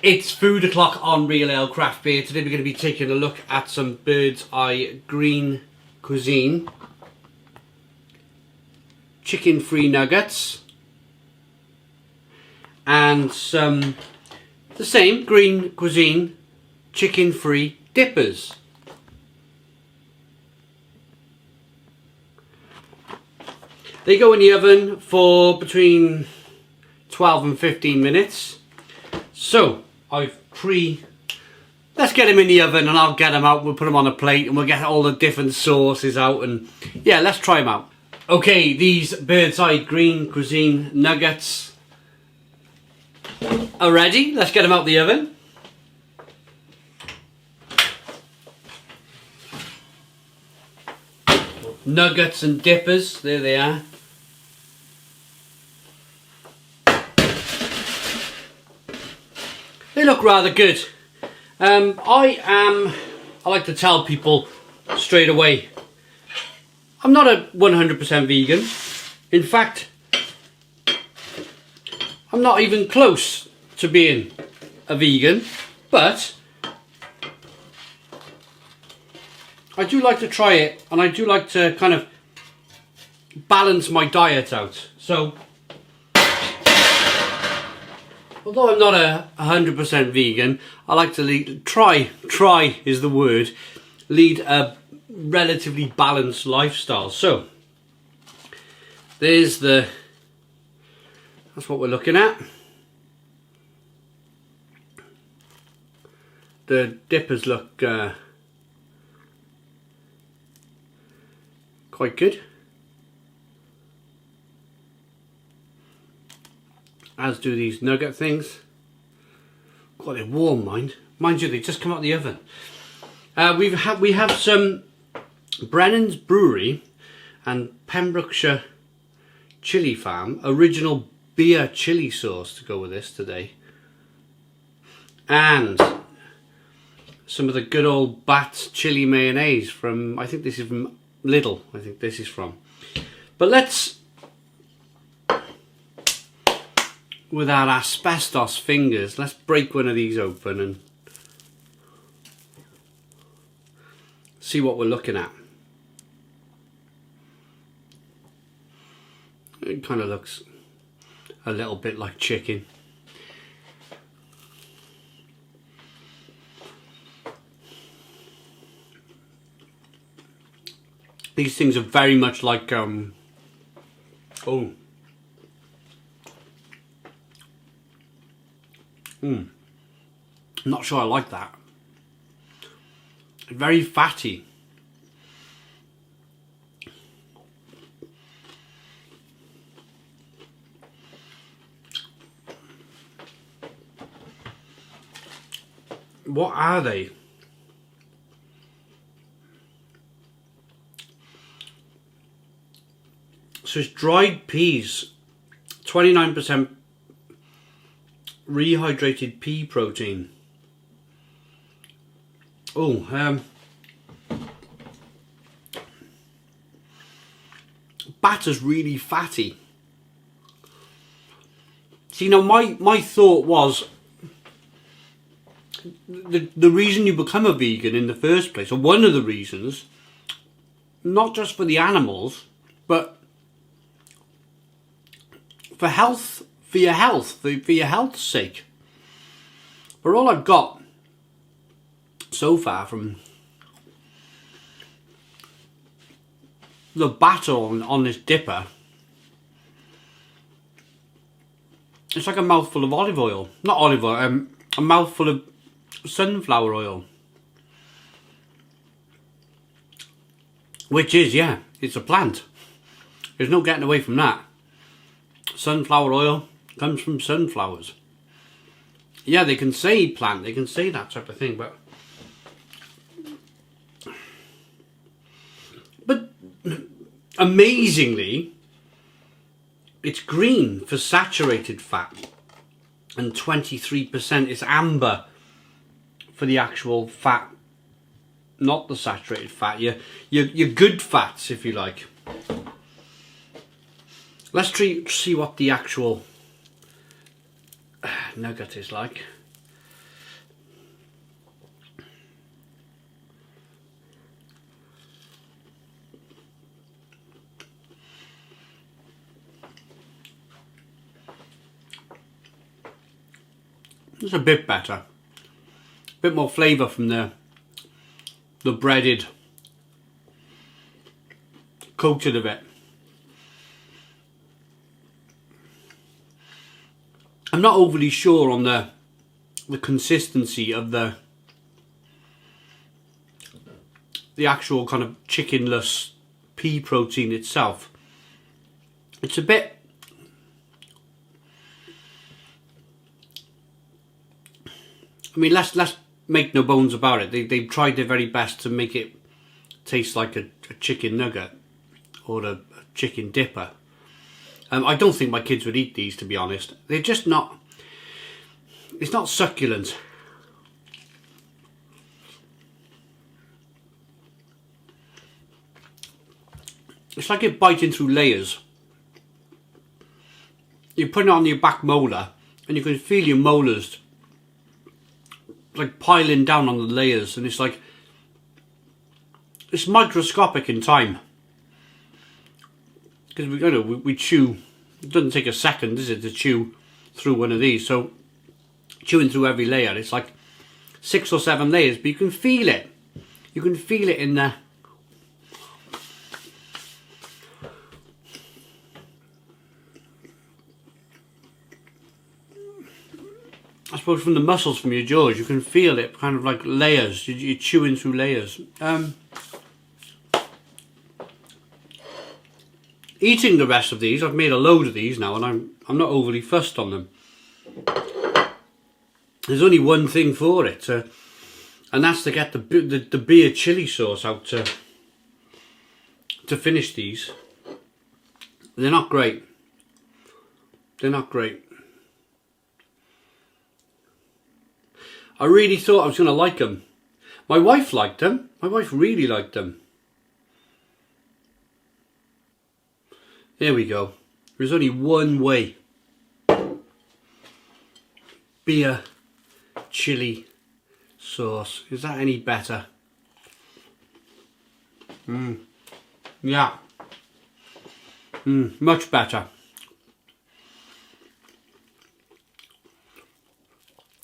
It's food o'clock on Real Ale Craft Beer. Today we're going to be taking a look at some Bird's Eye Green Cuisine chicken free nuggets and some the same Green Cuisine chicken free dippers. They go in the oven for between 12 and 15 minutes. So let's get them in the oven and I'll get them out. We'll put them on a plate and we'll get all the different sauces out and yeah, let's try them out. Okay, these Bird's Eye Green Cuisine nuggets are ready. Let's get them out the oven. Nuggets and dippers, there they are. They look rather good. I like to tell people straight away, I'm not a 100% vegan. In fact, I'm not even close to being a vegan, but I do like to try it and I do like to kind of balance my diet out. So although I'm not a 100% vegan, I like to try is the word, lead a relatively balanced lifestyle. So that's what we're looking at. The dippers look quite good, as do these nugget things. God, they're warm, mind you, they just come out of the oven. We have some Brennan's Brewery and Pembrokeshire Chili Farm original beer chili sauce to go with this today, and some of the good old Bat's chili mayonnaise from, I think this is from Lidl. I think this is from. But let's, with our asbestos fingers, let's break one of these open and see what we're looking at. It kind of looks a little bit like chicken. These things are very much like not sure I like that. Very fatty. What are they? So it's dried peas, 29% rehydrated pea protein. Batter's really fatty. See, now my thought was, the reason you become a vegan in the first place, or one of the reasons, not just for the animals, but for your health's sake. But all I've got so far from the batter on this dipper, it's like a mouthful of olive oil. Not olive oil, a mouthful of sunflower oil. Which is, yeah, it's a plant. There's no getting away from that. Sunflower oil comes from sunflowers. Yeah, they can say plant, they can say that type of thing, but amazingly, it's green for saturated fat and 23% is amber for the actual fat, not the saturated fat, your good fats, if you like. Let's see what the actual nugget is like. It's a bit better. A bit more flavour from the breaded coated of it. I'm not overly sure on the consistency of the actual kind of chickenless pea protein itself. It's a bit, I mean, let's make no bones about it. They've tried their very best to make it taste like a chicken nugget or a chicken dipper. I don't think my kids would eat these, to be honest. They're just not, it's not succulent. It's like you're biting through layers. You put it on your back molar and you can feel your molars like piling down on the layers, and it's like, it's microscopic in time. Because we chew, it doesn't take a second, does it, to chew through one of these. So chewing through every layer, it's like 6 or 7 layers, but you can feel it. You can feel it in there. I suppose from the muscles from your jaws, you can feel it kind of like layers. You're chewing through layers. Eating the rest of these, I've made a load of these now, and I'm not overly fussed on them. There's only one thing for it, and that's to get the beer chili sauce out to finish these. They're not great. They're not great. I really thought I was going to like them. My wife liked them. My wife really liked them. There we go. There's only one way. Beer chili sauce. Is that any better? Yeah. Much better.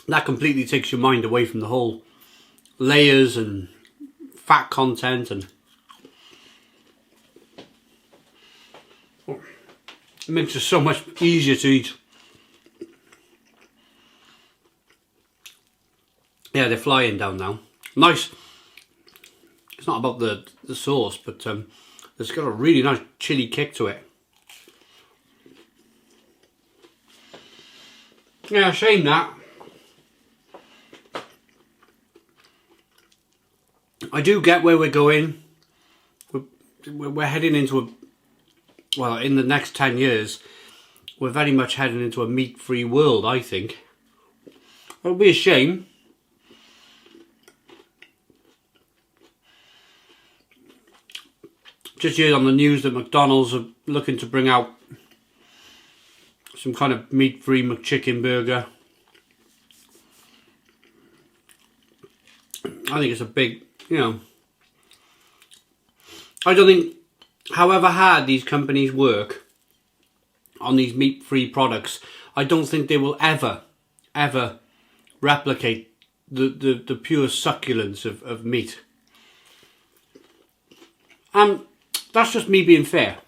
That completely takes your mind away from the whole layers and fat content, and it makes it so much easier to eat. Yeah, they're flying down now. Nice. It's not about the sauce, but it's got a really nice chili kick to it. Yeah, shame that. I do get where we're going. We're heading into well, in the next 10 years, we're very much heading into a meat-free world, I think. It'll be a shame. Just heard on the news that McDonald's are looking to bring out some kind of meat-free McChicken burger. I think it's a big, you know, I don't think, however hard these companies work on these meat-free products, I don't think they will ever replicate the pure succulence of meat. That's just me being fair.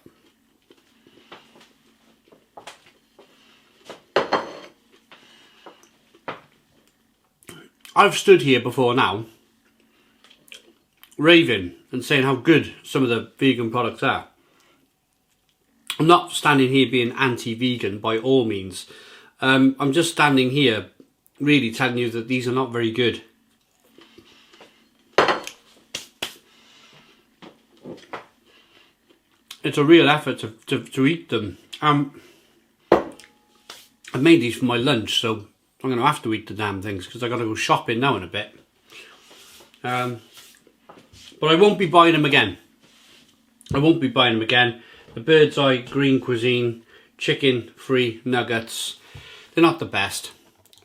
I've stood here before now raving and saying how good some of the vegan products are. I'm not standing here being anti-vegan by all means. I'm just standing here really telling you that these are not very good. It's a real effort to eat them. I made these for my lunch, so I'm going to have to eat the damn things because I've got to go shopping now in a bit. But I won't be buying them again. I won't be buying them again. The Bird's Eye Green Cuisine chicken free nuggets, they're not the best.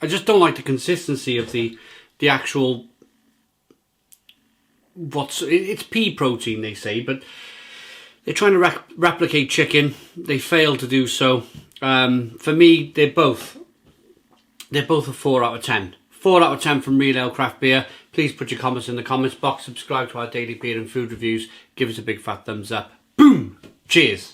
I just don't like the consistency of the actual, it's pea protein they say, but they're trying to replicate chicken. They fail to do so. For me, they're both They're both a 4 out of 10. 4 out of 10 from Real Ale Craft Beer. Please put your comments in the comments box. Subscribe to our daily beer and food reviews. Give us a big fat thumbs up. Boom! Cheers!